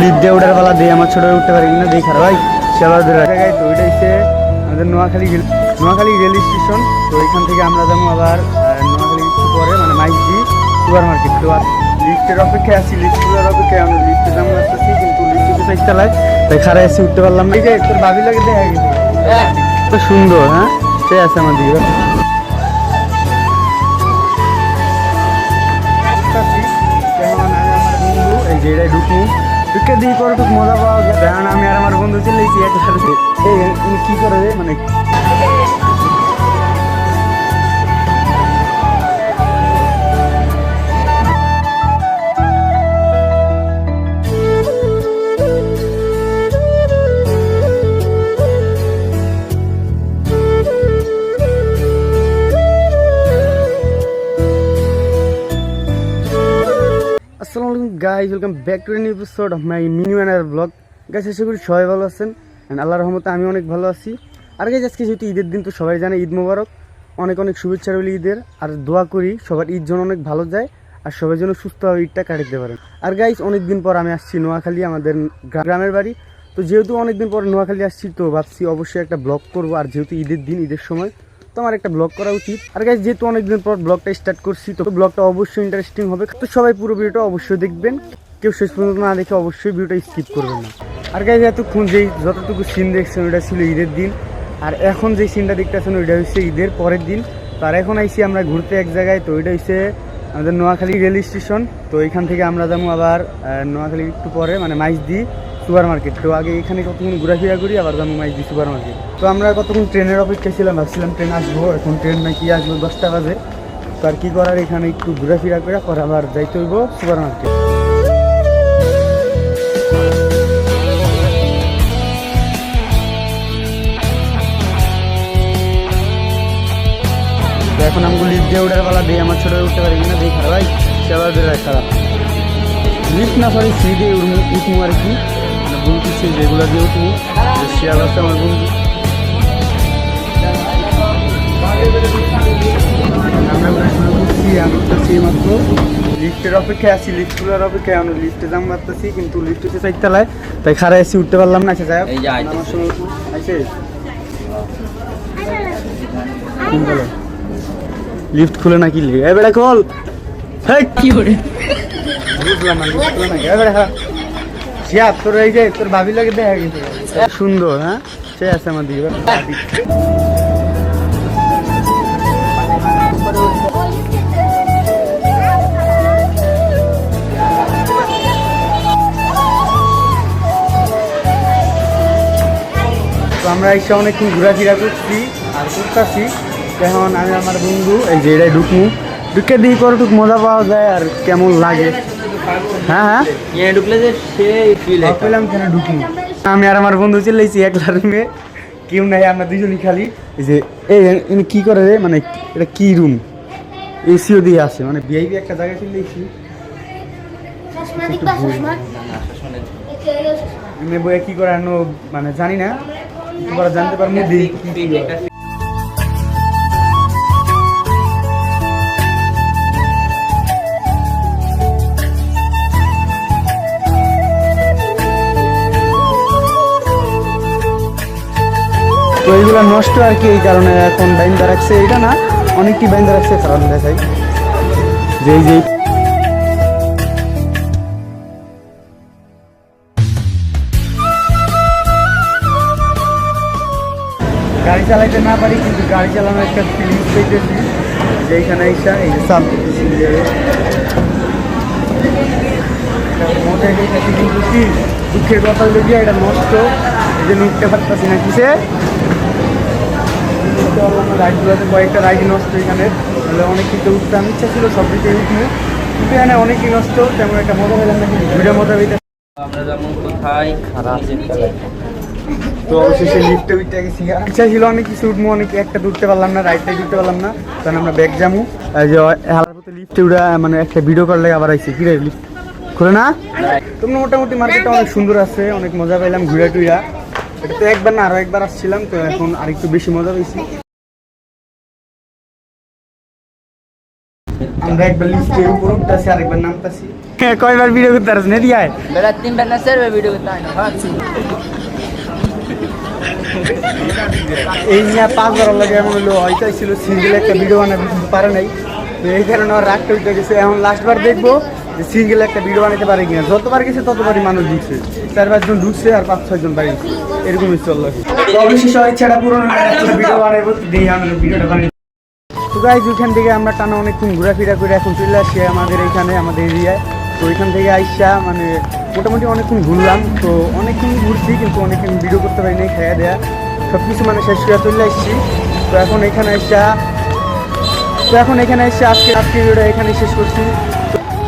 Lift দিয়ে ওঠার বেলা দিয়ে আমার ছোট উঠতে পারি কিনা দেখি ভাই সেবার জায়গায়। তো ওইটা হচ্ছে আমাদের নোয়াখালী রেল স্টেশন। তো এখান থেকে আমরা যাবো আবার নোয়াখালী একটু পরে মানে মাইজি সুপার মার্কেট। তো আর লিফটের অপেক্ষায় আছি, লিফটের অপেক্ষায় আমরা লিফটে যাবো আসতেছি, কিন্তু লিফটে সাইজ চালায় তাই খারাপ এসে উঠতে পারলাম না। এই যে তোর ভাবি লাগে দেখা গেছে তো সুন্দর। হ্যাঁ সে আছে আমার দিকে এই যে এটাই ঢুকু ঢুকে দিয়ে পরে খুব মজা পাওয়া যায়। কারণ আমি আর আমার বন্ধু চলে এসেছি একসাথে। এই কি করে মানে আসসালামু আলাইকুম guys, welcome back to an episode of my mini অ্যানার ব্লগ। গাইজ আশা করি সবাই ভালো আছেন, অ্যান্ড আল্লাহর রহমতে আমি অনেক ভালো আছি। আর গাইজ আজকে যেহেতু ঈদের দিন, তো সবাই জানে ঈদ মোবারক, অনেক অনেক শুভেচ্ছা রইল ঈদের। আর দোয়া করি সবার ঈদ যেন অনেক ভালো যায় আর সবাই যেন সুস্থভাবে ঈদটা কাটাতে পারেন। আর গাইজ অনেক দিন পর আমি আসছি নোয়াখালী, আমাদের গ্রামের বাড়ি। তো যেহেতু অনেক দিন পর নোয়াখালী আসছি, তো ভাবছি অবশ্যই একটা ব্লগ করবো। আর যেহেতু ঈদের দিন, ঈদের সময়, তো আমার একটা ব্লগ করা উচিত। আর গাইজ যেহেতু অনেকদিন পর ব্লগটা স্টার্ট করছি, তো ব্লগটা অবশ্যই ইন্টারেস্টিং হবে। তো সবাই পুরো ভিডিওটা অবশ্যই দেখবেন, কেউ শেষ পর্যন্ত না দেখে অবশ্যই ভিডিওটা স্কিপ করবেন না। আর গাইজ এতক্ষণ যেই যতটুকু সিন দেখছেন ওইটা ছিল ঈদের দিন, আর এখন যে সিনটা দেখতেছেন ওইটা হচ্ছে ঈদের পরের দিন। তো আর এখন আইসি আমরা ঘুরতে এক জায়গায়। তো ওইটা হচ্ছে আমাদের নোয়াখালী রেল স্টেশন। তো এখান থেকে আমরা যাবো আবার নোয়াখালী একটু পরে মানে মাইজদি সুপার মার্কেট। তো আগে এখানে কতক্ষণ ঘোরাফেরা করি, আবার যাবো মাইজদি সুপার মার্কেট। তো আমরা কতক্ষণ ট্রেনের অপেক্ষায় ছিলাম, ভাবছিলাম ট্রেন আসবো, এখন ট্রেন নাকি আসবো 10টা বাজে। তো আর কি করার, এখানে একটু ঘোরাফেরা করে পরে আবার যাইতে হইব সুপার মার্কেট। তো এখন আমাকে লিফট দিয়ে ওঠার বেলা দিয়ে আমার ছোট উঠতে পারি কিনা দেখি ভাই সেবার খারাপ। লিফট না সরি সি দিয়ে উঠবো আর কি, বলতেছি যেগুলো দিয়ে উঠবো। শেয়ার আছে আমার বন্ধু, আমরা শুরু করছি। আমি উঠতেছি মাত্র, লিফটের অপেক্ষায় আছি, লিফট খোলার অপেক্ষায়। আমরা লিফটে জাম মারতেছি, কিন্তু লিফট হচ্ছে চারতলায় তাই খারাপ এসে উঠতে পারলাম না। আচ্ছা যাই আমার সময় আছে লিফট খুলে না কি লিখে এ বেড়া খোল কি করে বুঝলাম না লিফট খুলে নাকি এ বেড়া শিয়াব তোর এই যে তোর ভাবি লাগে দেখা গেছে সুন্দর। হ্যাঁ সে আছে আমার দিকে। তো আমরা এসে অনেকক্ষণ ঘোরাফেরা করছি আর করতেছি। এখন আমি আমার বন্ধু এই যে এটাই ঢুকে দিয়ে পরে একটু মজা পাওয়া যায় আর কেমন লাগে। হ্যাঁ হ্যাঁ ঢুকলে যে পেলাম কেন ঢুকি। আমি আর আমার বন্ধু চলে এসেছি একলা রুমে, কেউ নাই, আমরা দুজনই খালি। এই যে এই কি করে রে, মানে এটা কি রুম, এসিও দিয়ে আসে, মানে ভিআইপি একটা জায়গায় চলে এসেছি। বইয়ে কি করে আনো মানে জানি না, তোমরা জানতে পারো না। তো এইগুলো নষ্ট আর কি, এই কারণে এখন বাইন্দা রাখছে। এটা না অনেকটি বাইন্দা রাখছে, কারণ দেখাই যে এই যে গাড়ি চালাইতে না পারি, কিন্তু গাড়ি চালানোর একটা ফিলিংস পেয়েছি যে এইখানে এসা এই যে সাল করতেছি কিন্তু কি দুঃখের কথা হলো গিয়ে এটা নষ্ট, এই যে উঠতে পারতেছি না কিসে। রাইডগুলোতে কয়েকটা রাইড নষ্ট এখানে, তাহলে অনেক কিছু উঠতে আমি ইচ্ছা ছিল সব দিকে উঠবে, কিন্তু এখানে অনেকই নষ্ট, তেমন একটা মজা পেলাম না। কিন্তু ভিডিও মজা পেতে আমরা যেমন কোথায় খারাপ। তো অবশেষে লিফটে উঠতে গেছি, ইচ্ছা ছিল অনেক কিছু উঠবো, অনেক একটা উঠতে পারলাম না, রাইডটাই উঠতে পারলাম না, কারণ আমরা ব্যাগ যাবো। যে হেলার মতো লিফটে উঠে মানে একটা ভিডিও করলে আবার আইসি কি রে লিফট খুলে না। তোমরা মোটামুটি মার্কেটটা অনেক সুন্দর আছে, অনেক মজা পাইলাম ঘুরা টুইরা। এটা তো একবার না আরো একবার আসছিলাম, তো এখন আরেকটু বেশি মজা পেয়েছি। আমরা একবার লিফটের উপর উঠতেছি, আরেকবার নামতেছি। কয়বার ভিডিও করতে পারছ না দিয়ায় বেলা 3 বার না 4 বার ভিডিও করতে হয় না এই নিয়ে 5 বার লাগে এমন হলো হয়তো ছিল সিঙ্গেল একটা ভিডিও বানাতে পারে নাই তো এই কারণে আমার রাগটা উঠে গেছে এখন লাস্টবার দেখবো যে সিঙ্গেল একটা ভিডিও বানাতে পারে কিনা যতবার গেছে ততবারই মানুষ ঢুকছে 4-5 জন ঢুকছে আর 5-6 জন বাড়িছে এরকমই চললো তো অবশ্যই সব ইচ্ছাটা পূরণ হয়ে একটা ভিডিও বানাবো দেখি আমরা ভিডিওটা বানাই তো গাইজ ওইখান থেকে আমরা টানা অনেকক্ষণ ঘোরাফেরা করে এখন চলে আসছি আমাদের এইখানে আমাদের এরিয়ায় তো ওইখান থেকে আইসা মানে মোটামুটি অনেকক্ষণ ঘুরলাম তো অনেকক্ষণ ঘুরছি কিন্তু অনেকক্ষণ ভিডিও করতে পারিনি খাইয়া দেয়া সব কিছু মানে শেষ করে চলে আসছি তো এখন এখানে এসে আজকে ভিডিওটা এখানে শেষ করছি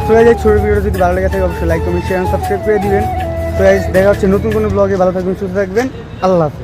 তো এই ছোটো ভিডিওটা যদি ভালো লেগে থাকে অবশ্যই লাইক কমেন্ট শেয়ার সাবস্ক্রাইব করে দিবেন তো দেখা হচ্ছে নতুন কোনো ব্লগে ভালো থাকবেন সুস্থ থাকবেন আল্লাহ হাফেজ।